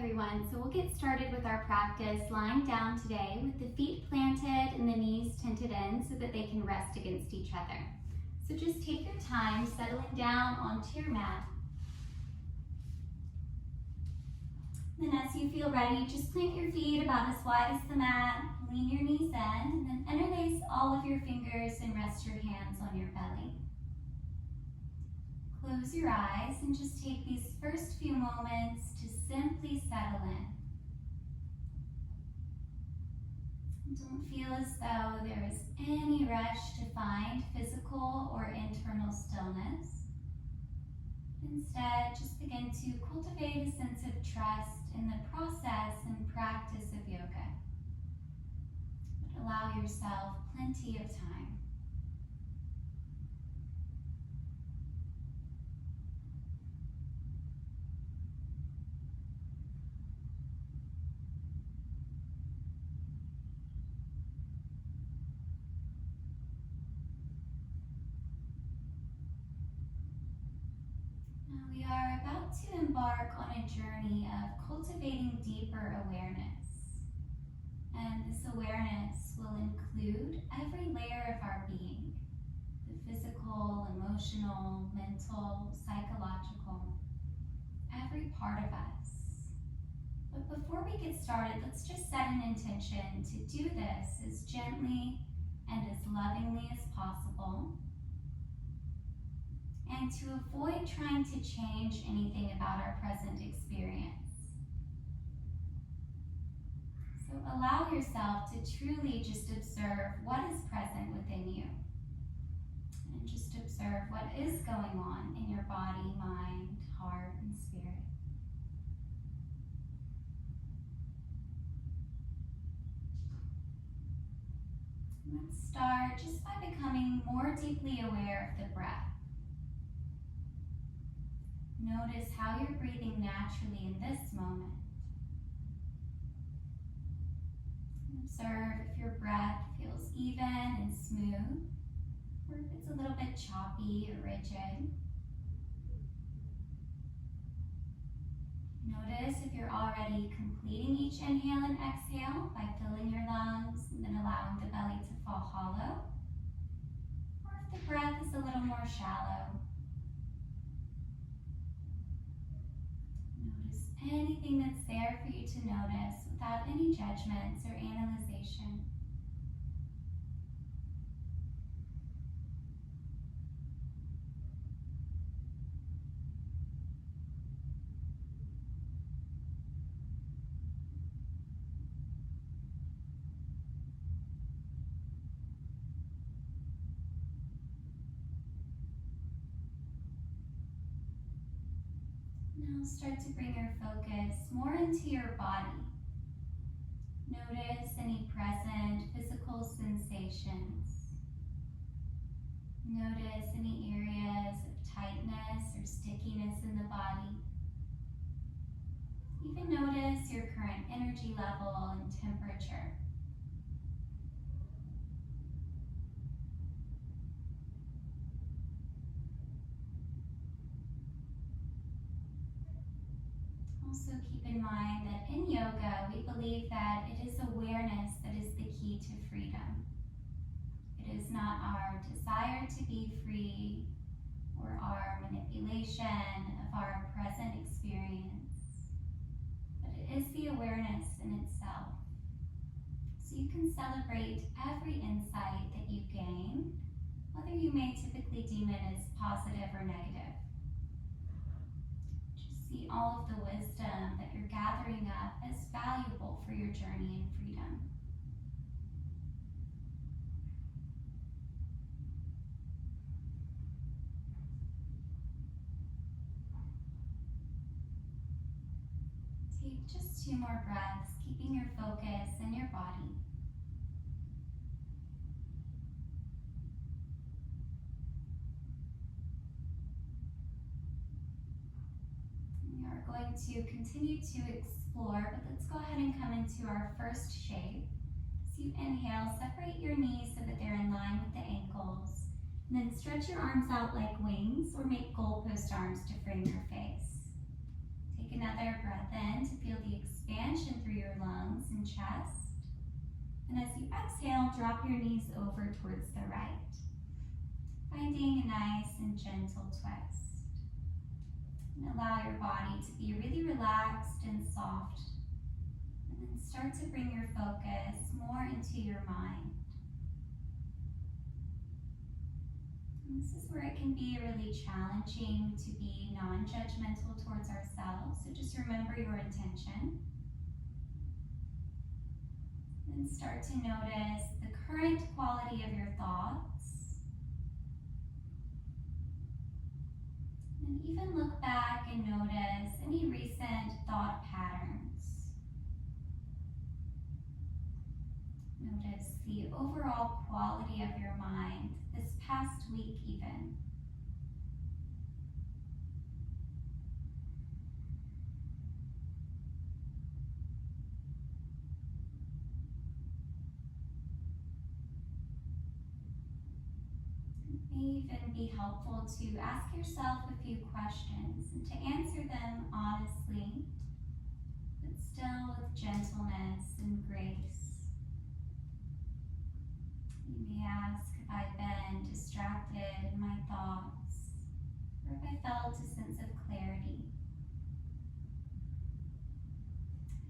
everyone. So we'll get started with our practice lying down today with the feet planted and the knees tented in so that they can rest against each other. So just take your time settling down onto your mat. Then as you feel ready, just plant your feet about as wide as the mat, lean your knees in, and then interlace all of your fingers and rest your hands on your belly. Close your eyes and just take these first few moments to simply settle in. Don't feel as though there is any rush to find physical or internal stillness. Instead, just begin to cultivate a sense of trust in the process and practice of yoga. But allow yourself plenty of time. We are about to embark on a journey of cultivating deeper awareness. And this awareness will include every layer of our being, the physical, emotional, mental, psychological, every part of us. But before we get started, let's just set an intention to do this as gently and as lovingly as possible, and to avoid trying to change anything about our present experience. So allow yourself to truly just observe what is present within you, and just observe what is going on in your body, mind, heart, and spirit. Let's start just by becoming more deeply aware of the breath. Notice how you're breathing naturally in this moment. Observe if your breath feels even and smooth, or if it's a little bit choppy or rigid. Notice if you're already completing each inhale and exhale by filling your lungs and then allowing the belly to fall hollow, or if the breath is a little more shallow. Notice anything that's there for you to notice without any judgments or analyzation. Now start to bring your focus more into your body. Notice any present physical sensations. Notice any areas of tightness or stickiness in the body. Even notice your current energy level and temperature. Also keep in mind that in yoga, we believe that it is awareness that is the key to freedom. It is not our desire to be free or our manipulation of our present experience, but it is the awareness in itself. So you can celebrate every insight that you gain, whether you may typically deem it as positive or negative. See all of the wisdom that you're gathering up as valuable for your journey in freedom. Take just 2 more breaths, keeping your focus in your body. We are going to continue to explore, but let's go ahead and come into our first shape. So you inhale, separate your knees so that they're in line with the ankles, and then stretch your arms out like wings or make goalpost arms to frame your face. Take another breath in. to feel the expansion through your lungs and chest. And as you exhale, drop your knees over towards the right, finding a nice and gentle twist. And allow your body to be really relaxed and soft. And then start to bring your focus more into your mind. And this is where it can be really challenging to be non-judgmental towards ourselves. So just remember your intention. And start to notice the current quality of your thoughts. And even look back and notice any recent thought patterns. Notice the overall quality of your mind this past week even. It may even be helpful to ask yourself a few questions and to answer them honestly, but still with gentleness and grace. You may ask, have I been distracted in my thoughts, or have I felt a sense of clarity?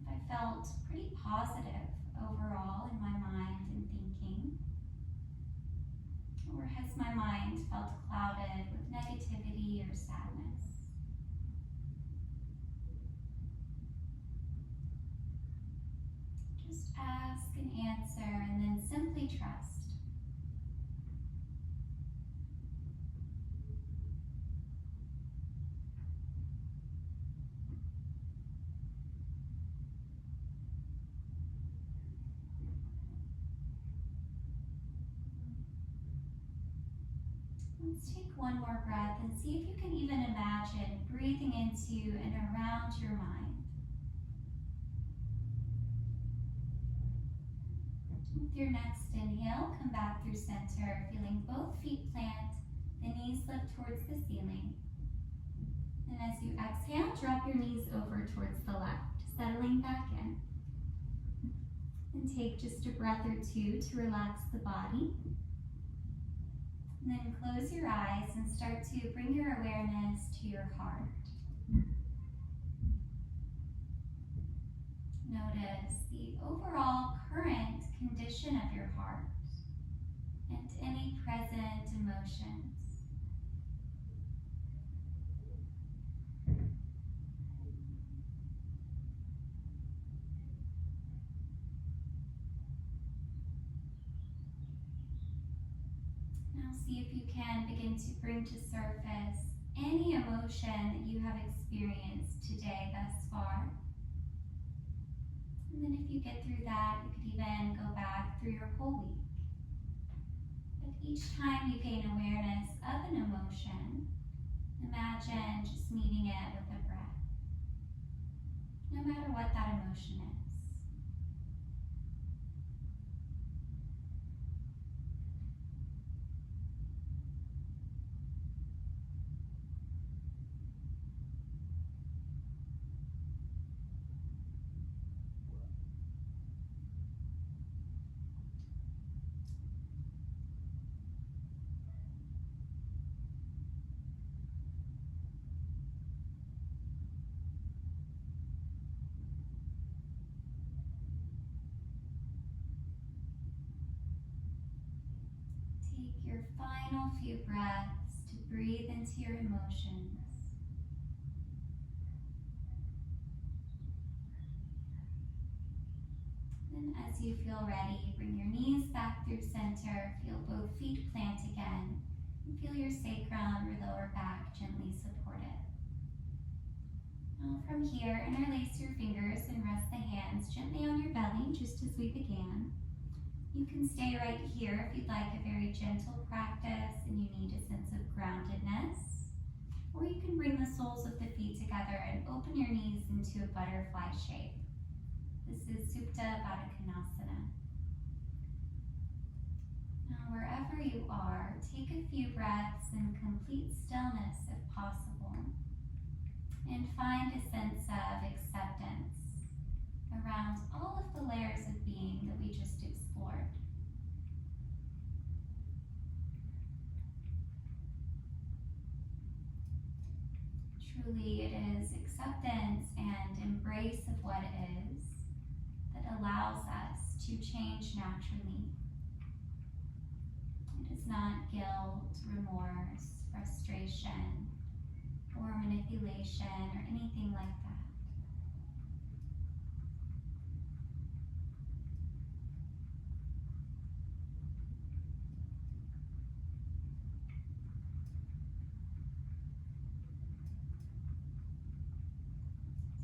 Have I felt pretty positive overall in my mind and thinking? Or has my mind felt clouded with negativity or sadness? Just ask and answer, and then simply trust. Let's take one more breath and see if you can even imagine breathing into and around your mind. With your next inhale, come back through center, feeling both feet plant, the knees lift towards the ceiling. And as you exhale, drop your knees over towards the left, settling back in. And take just a breath or two to relax the body. And then close your eyes and start to bring your awareness to your heart. Notice the overall current condition of your heart and any present emotions. Now see if you can begin to bring to surface any emotion that you have experienced today thus far. And then if you get through that, you could even go back through your whole week. But each time you gain awareness of an emotion, imagine just meeting it with a breath, no matter what that emotion is. Take your final few breaths to breathe into your emotions. Then as you feel ready, bring your knees back through center, feel both feet plant again, and feel your sacrum or lower back gently supported. Now from here, interlace your fingers and rest the hands gently on your belly, just as we began. You can stay right here if you'd like a very gentle practice and you need a sense of groundedness. Or you can bring the soles of the feet together and open your knees into a butterfly shape. This is Supta Baddha Konasana. Now wherever you are, take a few breaths in complete stillness if possible. And find a sense of acceptance Truly, it is acceptance and embrace of what is that allows us to change naturally. It is not guilt, remorse, frustration, or manipulation, or anything like that.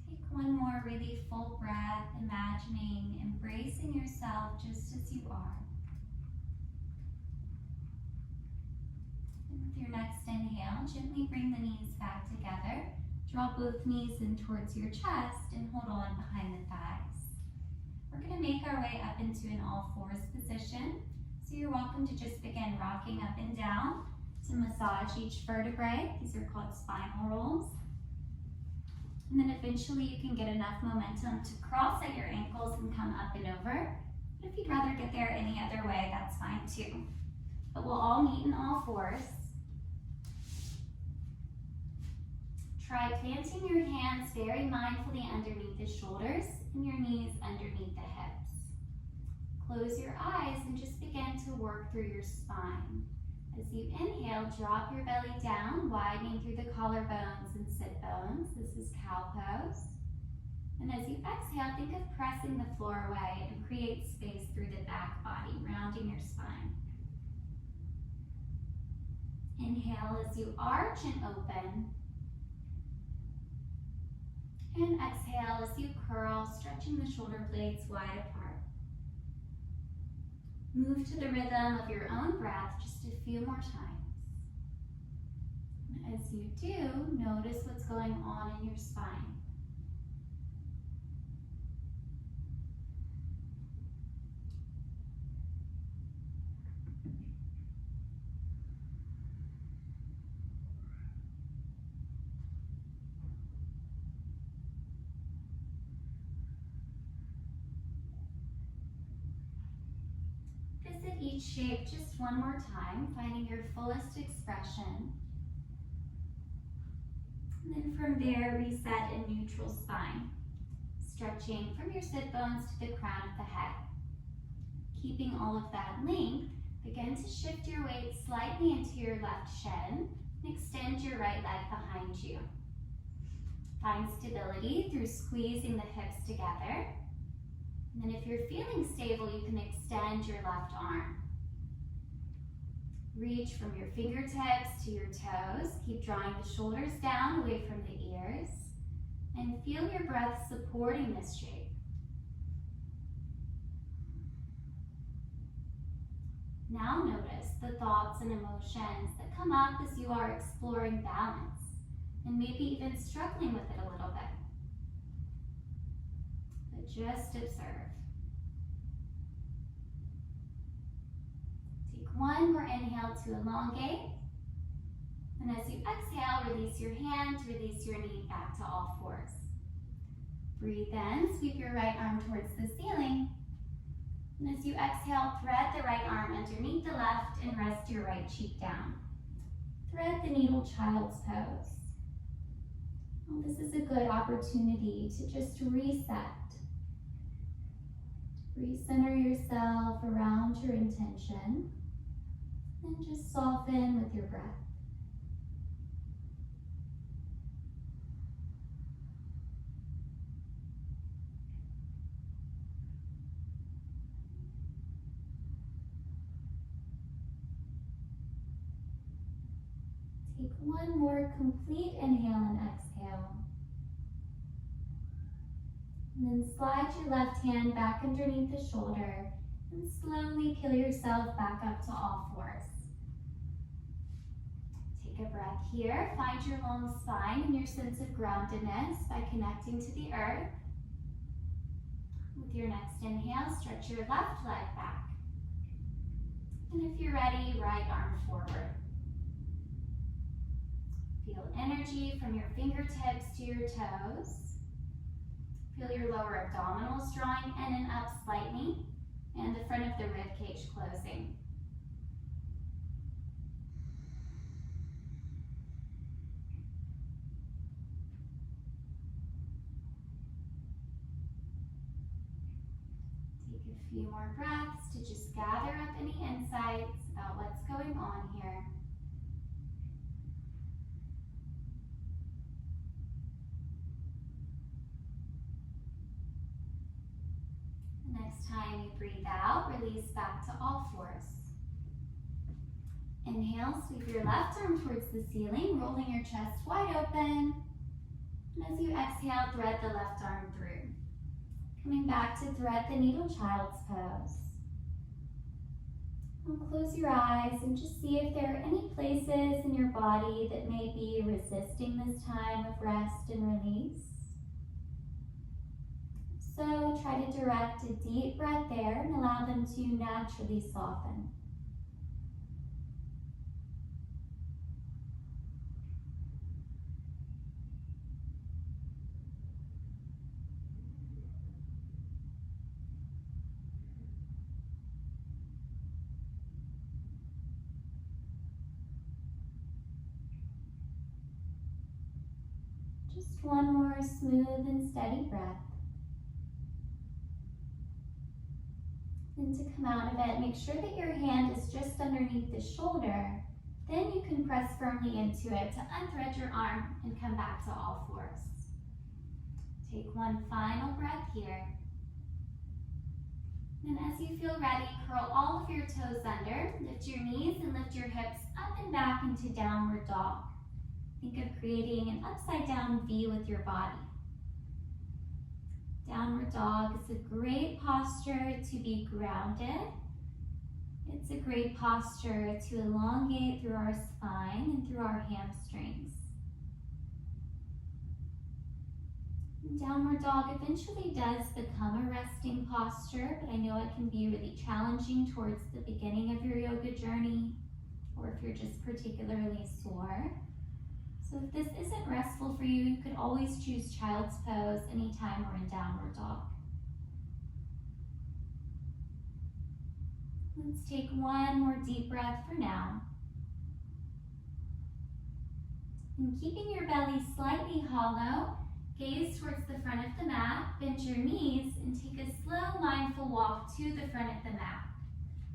Take one more really full breath, imagining, embracing yourself just as you are. And with your next inhale, gently bring the knees back together. Draw both knees in towards your chest and hold on behind the thighs. We're going to make our way up into an all-fours position. So you're welcome to just begin rocking up and down to massage each vertebrae. These are called spinal rolls. And then eventually you can get enough momentum to cross at your ankles and come up and over. But if you'd rather get there any other way, that's fine too. But we'll all meet in all fours. Try planting your hands very mindfully underneath the shoulders and your knees underneath the hips. Close your eyes and just begin to work through your spine. As you inhale, drop your belly down, widening through the collarbones and sit bones. This is cow pose. And as you exhale, think of pressing the floor away and create space through the back body, rounding your spine. Inhale as you arch and open. And exhale as you curl, stretching the shoulder blades wide apart. Move to the rhythm of your own breath just a few more times. And as you do, notice what's going on in your spine. Visit each shape just one more time, finding your fullest expression. And then from there, reset a neutral spine, stretching from your sit bones to the crown of the head. Keeping all of that length, begin to shift your weight slightly into your left shin and extend your right leg behind you. Find stability through squeezing the hips together. And then if you're feeling stable, you can extend your left arm. Reach from your fingertips to your toes. Keep drawing the shoulders down away from the ears. And feel your breath supporting this shape. Now notice the thoughts and emotions that come up as you are exploring balance and maybe even struggling with it a little bit. But just observe. Take one more inhale to elongate. And as you exhale, release your hand, release your knee back to all fours. Breathe in, sweep your right arm towards the ceiling. And as you exhale, thread the right arm underneath the left and rest your right cheek down. Thread the needle child's pose. Well, this is a good opportunity to just reset. Recenter yourself around your intention and just soften with your breath. Take one more complete inhale and exhale. And then slide your left hand back underneath the shoulder and slowly peel yourself back up to all fours. Take a breath here. Find your long spine and your sense of groundedness by connecting to the earth. With your next inhale, stretch your left leg back. And if you're ready, right arm forward. Feel energy from your fingertips to your toes. Feel your lower abdominals drawing in and up slightly, and the front of the rib cage closing. Take a few more breaths to just gather up any insights about what's going on here. The next time you breathe out, release back to all fours. Inhale, sweep your left arm towards the ceiling, rolling your chest wide open. And as you exhale, thread the left arm through. Coming back to thread the needle child's pose. And close your eyes and just see if there are any places in your body that may be resisting this time of rest and release. So try to direct a deep breath there and allow them to naturally soften. Just one more smooth and steady breath. And to come out of it, make sure that your hand is just underneath the shoulder. Then you can press firmly into it to unthread your arm and come back to all fours. Take one final breath here. And as you feel ready, curl all of your toes under, lift your knees and lift your hips up and back into downward dog. Think of creating an upside down V with your body. Downward dog is a great posture to be grounded. It's a great posture to elongate through our spine and through our hamstrings. Downward dog eventually does become a resting posture, but I know it can be really challenging towards the beginning of your yoga journey, or if you're just particularly sore. So if this isn't restful for you, you could always choose child's pose anytime we're in downward dog. Let's take one more deep breath for now. And keeping your belly slightly hollow, gaze towards the front of the mat, bend your knees, and take a slow, mindful walk to the front of the mat.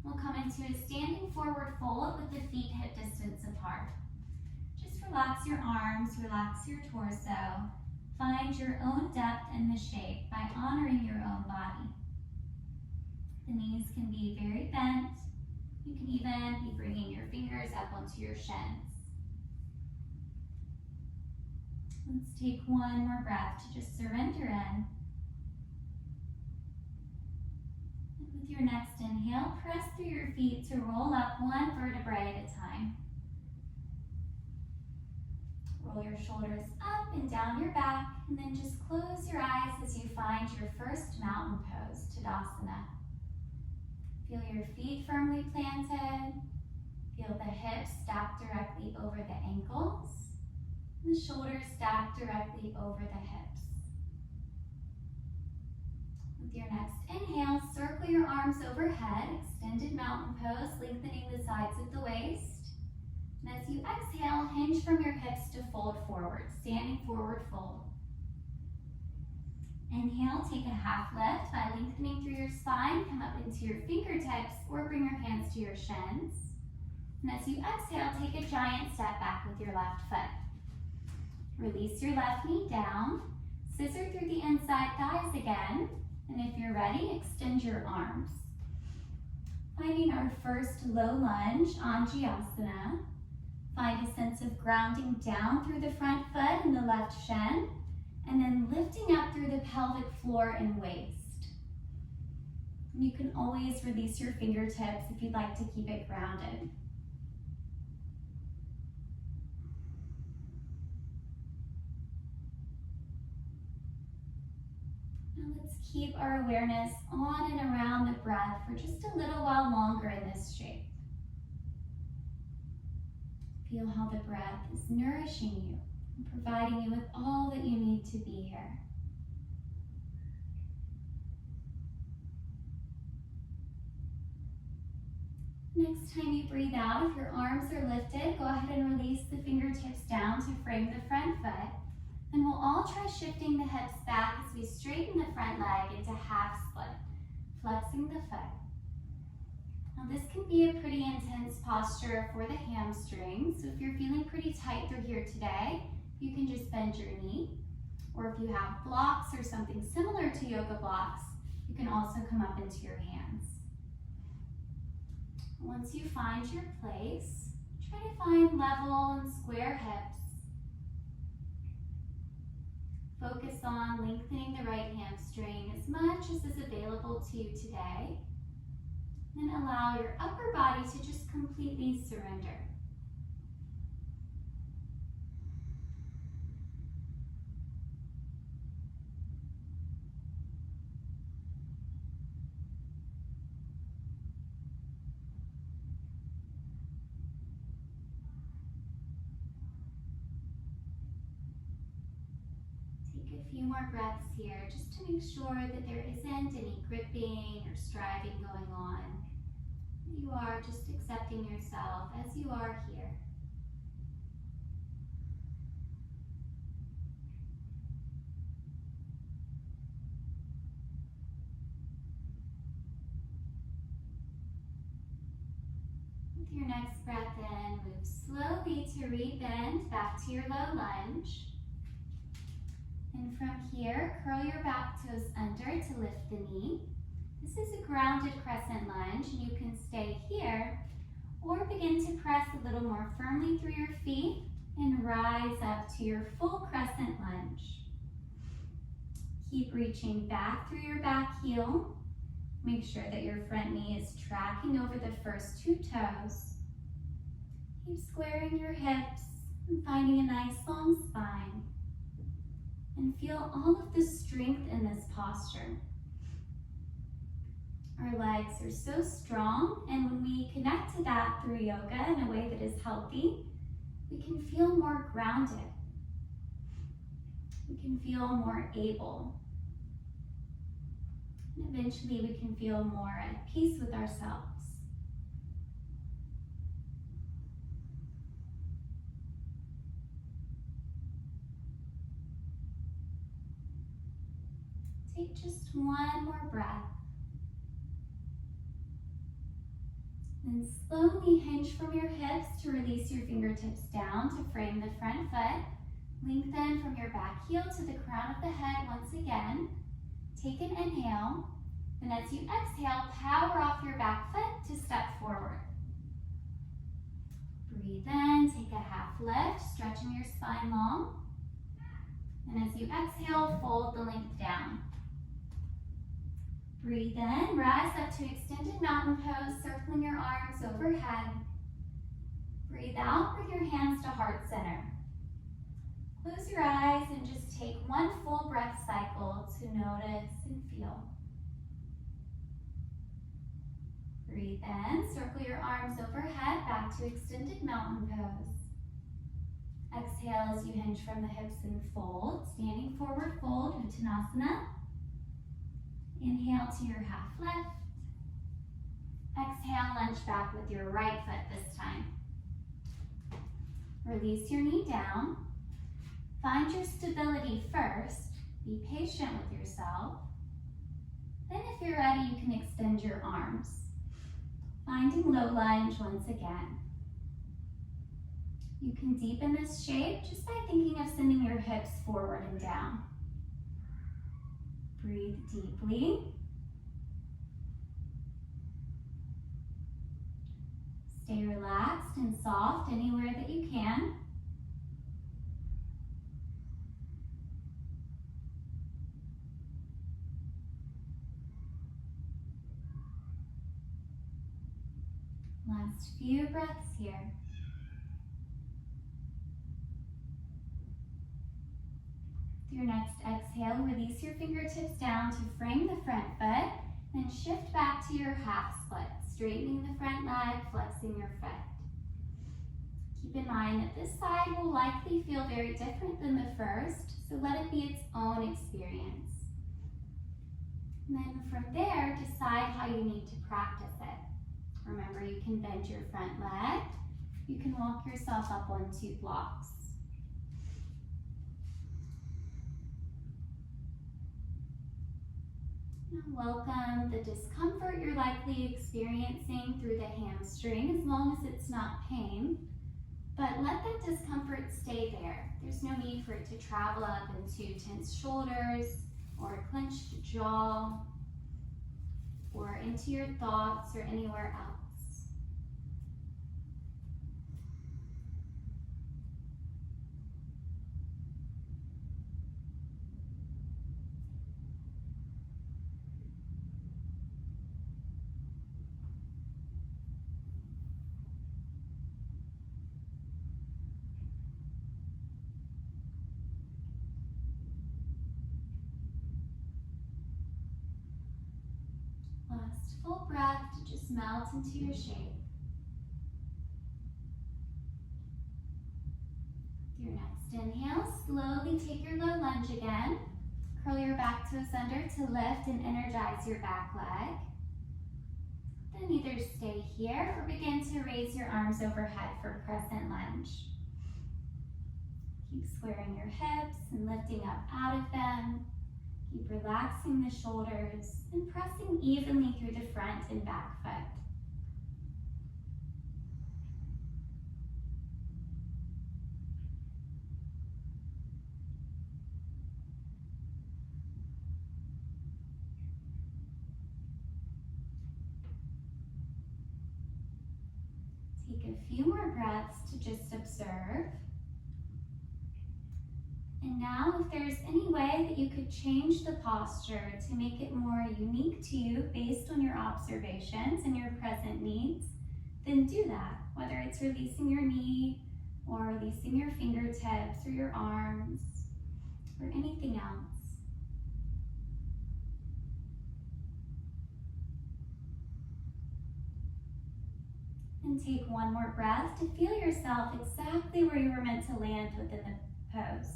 We'll come into a standing forward fold with the feet hip distance apart. Relax your arms, relax your torso. Find your own depth in the shape by honoring your own body. The knees can be very bent. You can even be bringing your fingers up onto your shins. Let's take one more breath to just surrender in. And with your next inhale, press through your feet to roll up one vertebrae at a time. Roll your shoulders up and down your back, and then just close your eyes as you find your first mountain pose, Tadasana. Feel your feet firmly planted. Feel the hips stacked directly over the ankles, and the shoulders stacked directly over the hips. With your next inhale, circle your arms overhead, extended mountain pose, lengthening the sides of the waist. And as you exhale, hinge from your hips to fold forward, standing forward fold. Inhale, take a half lift by lengthening through your spine, come up into your fingertips or bring your hands to your shins. And as you exhale, take a giant step back with your left foot. Release your left knee down, scissor through the inside thighs again, and if you're ready, extend your arms. Finding our first low lunge, Angiasana. Find a sense of grounding down through the front foot and the left shin, and then lifting up through the pelvic floor and waist. And you can always release your fingertips if you'd like to keep it grounded. Now let's keep our awareness on and around the breath for just a little while longer in this shape. Feel how the breath is nourishing you and providing you with all that you need to be here. Next time you breathe out, if your arms are lifted, go ahead and release the fingertips down to frame the front foot. And we'll all try shifting the hips back as we straighten the front leg into half split. flexing the foot. Now this can be a pretty intense posture for the hamstring, so if you're feeling pretty tight through here today, you can just bend your knee. Or if you have blocks or something similar to yoga blocks, you can also come up into your hands. Once you find your place, try to find level and square hips. Focus on lengthening the right hamstring as much as is available to you today. Then allow your upper body to just completely surrender. Take a few more breaths here just to make sure that there isn't any gripping or striving going on. You are just accepting yourself as you are here. With your next breath in, move slowly to rebend back to your low lunge. And from here, curl your back toes under to lift the knee. This is a grounded crescent lunge, and you can stay here or begin to press a little more firmly through your feet and rise up to your full crescent lunge. Keep reaching back through your back heel. Make sure that your front knee is tracking over the first two toes. Keep squaring your hips and finding a nice long spine. And feel all of the strength in this posture. Our legs are so strong, and when we connect to that through yoga in a way that is healthy, we can feel more grounded. We can feel more able. And eventually we can feel more at peace with ourselves. Take just one more breath. Then slowly hinge from your hips to release your fingertips down to frame the front foot. Lengthen from your back heel to the crown of the head once again. Take an inhale. Then as you exhale, power off your back foot to step forward. Breathe in, take a half lift, stretching your spine long. And as you exhale, fold the length down. Breathe in, rise up to extended mountain pose, circling your arms overhead. Breathe out, bring your hands to heart center. Close your eyes and just take one full breath cycle to notice and feel. Breathe in, circle your arms overhead, back to extended mountain pose. Exhale as you hinge from the hips and fold, standing forward fold, Uttanasana. Inhale to your half lift. Exhale, lunge back with your right foot this time. Release your knee down. Find your stability first. Be patient with yourself. Then if you're ready, you can extend your arms. Finding low lunge once again. You can deepen this shape just by thinking of sending your hips forward and down. Breathe deeply. Stay relaxed and soft anywhere that you can. Last few breaths here. Your next exhale, release your fingertips down to frame the front foot, then shift back to your half split, straightening the front leg, flexing your foot. Keep in mind that this side will likely feel very different than the first, so let it be its own experience. And then from there, decide how you need to practice it. Remember, you can bend your front leg. You can walk yourself up on 2 blocks. Welcome the discomfort you're likely experiencing through the hamstring, as long as it's not pain. But let that discomfort stay there. There's no need for it to travel up into tense shoulders or a clenched jaw or into your thoughts or anywhere else. Last full breath to just melt into your shape. Your next inhale, slowly take your low lunge again. Curl your back toes under to lift and energize your back leg. Then either stay here or begin to raise your arms overhead for crescent lunge. Keep squaring your hips and lifting up out of them. Keep relaxing the shoulders and pressing evenly through the front and back foot. Take a few more breaths to just observe. And now, if there's any way that you could change the posture to make it more unique to you based on your observations and your present needs, then do that. Whether it's releasing your knee or releasing your fingertips or your arms or anything else. And take one more breath to feel yourself exactly where you were meant to land within the pose.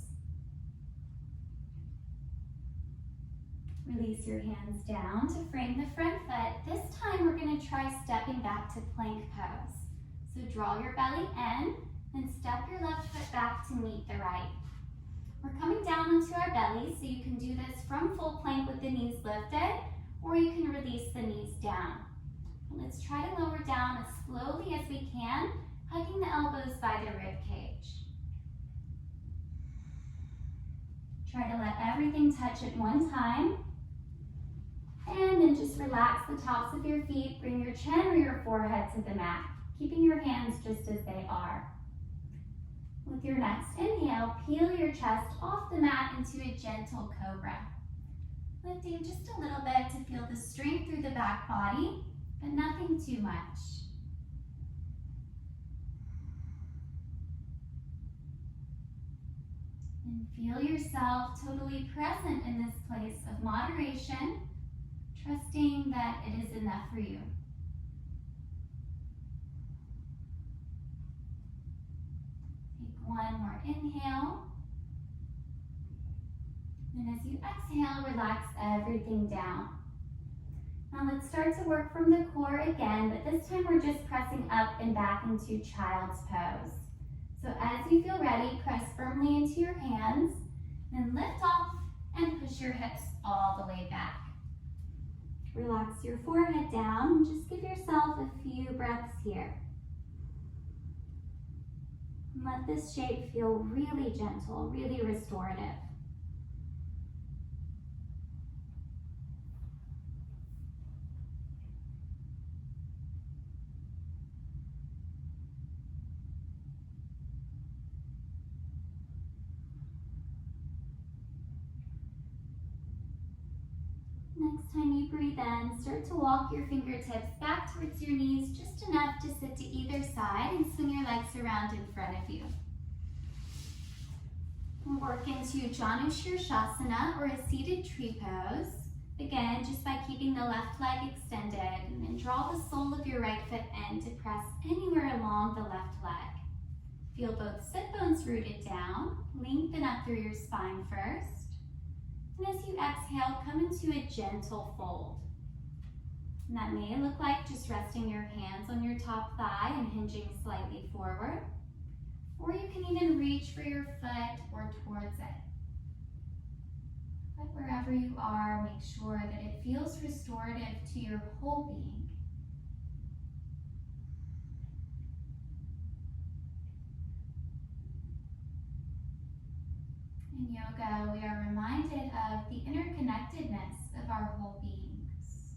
Release your hands down to frame the front foot. This time we're going to try stepping back to plank pose. So draw your belly in and step your left foot back to meet the right. We're coming down onto our belly, so you can do this from full plank with the knees lifted, or you can release the knees down. Let's try to lower down as slowly as we can, hugging the elbows by the rib cage. Try to let everything touch at one time. And then just relax the tops of your feet. Bring your chin or your forehead to the mat, keeping your hands just as they are. With your next inhale, peel your chest off the mat into a gentle cobra. Lifting just a little bit to feel the strength through the back body, but nothing too much. And feel yourself totally present in this place of moderation, trusting that it is enough for you. Take one more inhale. And as you exhale, relax everything down. Now let's start to work from the core again, but this time we're just pressing up and back into child's pose. So as you feel ready, press firmly into your hands, then lift off and push your hips all the way back. Relax your forehead down and just give yourself a few breaths here. And let this shape feel really gentle, really restorative. Next time you breathe in, start to walk your fingertips back towards your knees, just enough to sit to either side, and swing your legs around in front of you. We'll work into Janushirshasana, or a seated tree pose. Begin just by keeping the left leg extended, and then draw the sole of your right foot in to press anywhere along the left leg. Feel both sit bones rooted down, lengthen up through your spine first. And as you exhale, come into a gentle fold. And that may look like just resting your hands on your top thigh and hinging slightly forward. Or you can even reach for your foot or towards it. But wherever you are, make sure that it feels restorative to your whole being. In yoga, we are reminded of the interconnectedness of our whole beings.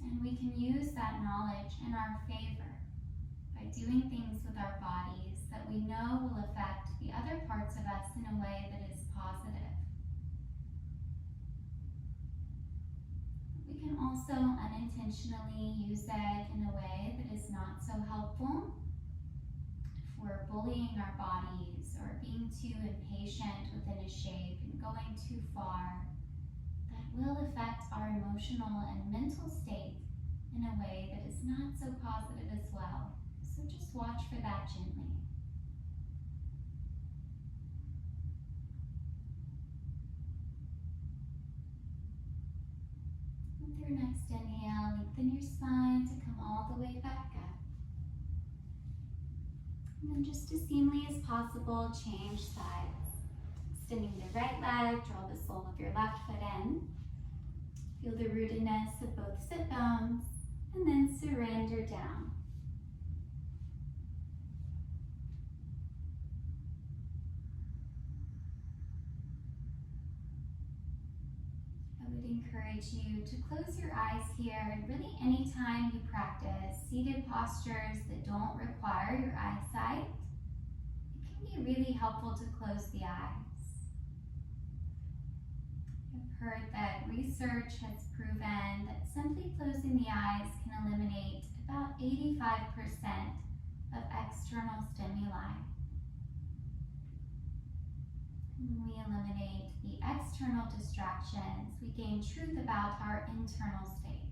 And we can use that knowledge in our favor by doing things with our bodies that we know will affect the other parts of us in a way that is positive. We can also unintentionally use it in a way that is not so helpful. If we're bullying our bodies or being too impatient within a shape and going too far, that will affect our emotional and mental state in a way that is not so positive as well. So just watch for that gently. With your next inhale, lengthen your spine to come all the way back up. And then just as seamlessly as possible, change sides. Extending the right leg, draw the sole of your left foot in. Feel the rootedness of both sit bones, and then surrender down. I would encourage you to close your eyes here, and really anytime you practice seated postures that don't require your eyesight, it can be really helpful to close the eyes. I've heard that research has proven that simply closing the eyes can eliminate about 85% of external stimuli. When we eliminate the external distractions, we gain truth about our internal state.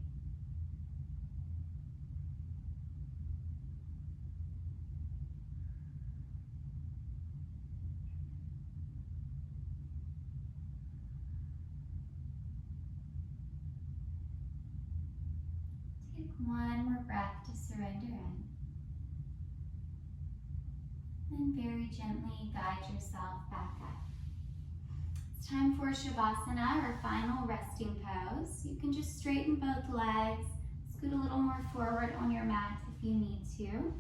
Take one more breath to surrender in. Then very gently guide yourself back up. It's time for Shavasana, our final resting pose. You can just straighten both legs, scoot a little more forward on your mat if you need to,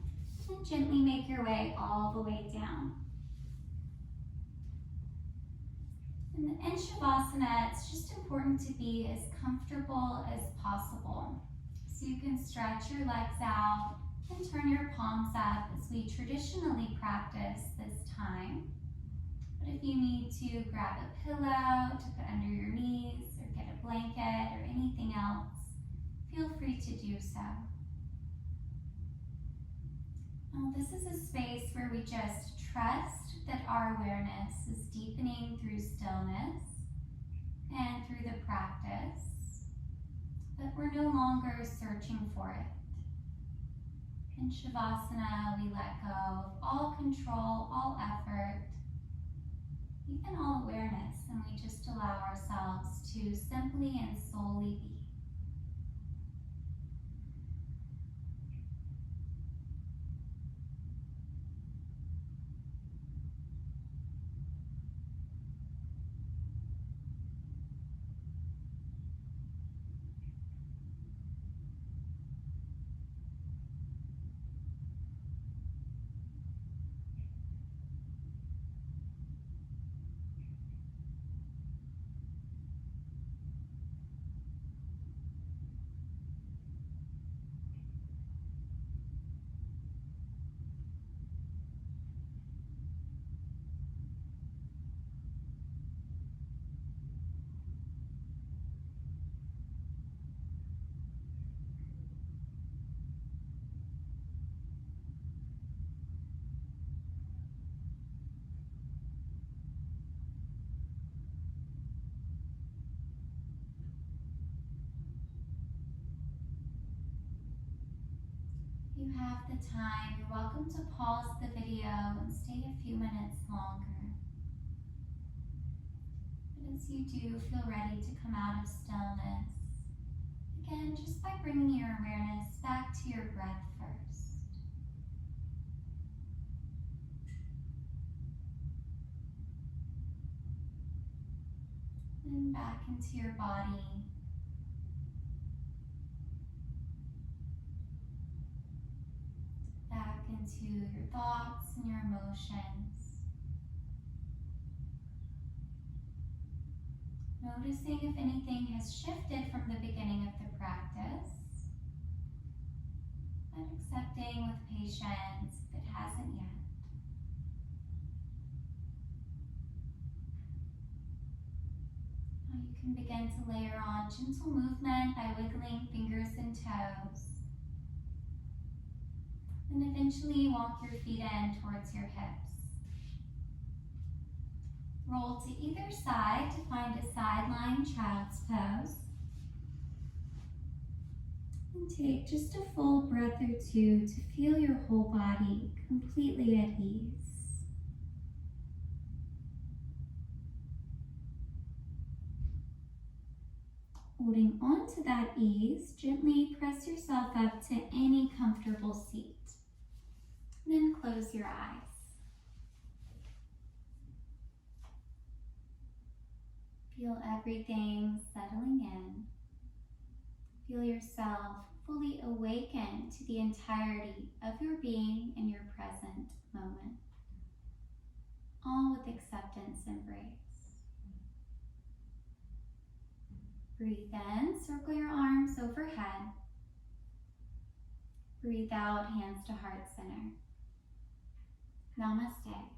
and gently make your way all the way down. In Shavasana, it's just important to be as comfortable as possible. So you can stretch your legs out and turn your palms up as we traditionally practice this time. But if you need to grab a pillow to put under your knees or get a blanket or anything else, feel free to do so. Now, this is a space where we just trust that our awareness is deepening through stillness and through the practice, but we're no longer searching for it. In Shavasana, we let go of all control, all effort, even all awareness, and we just allow ourselves to simply and solely be. You have the time, you're welcome to pause the video and stay a few minutes longer. But as you do feel ready to come out of stillness, again, just by bringing your awareness back to your breath first. And back into your body. Back into your thoughts and your emotions. Noticing if anything has shifted from the beginning of the practice, but accepting with patience if it hasn't yet. Now you can begin to layer on gentle movement by wiggling fingers and toes. And eventually walk your feet in towards your hips. Roll to either side to find a side lying child's pose. And take just a full breath or two to feel your whole body completely at ease. Holding on to that ease, gently press yourself up to any comfortable seat. Then close your eyes. Feel everything settling in. Feel yourself fully awaken to the entirety of your being in your present moment. All with acceptance and grace. Breathe in, circle your arms overhead. Breathe out, hands to heart center. Namaste.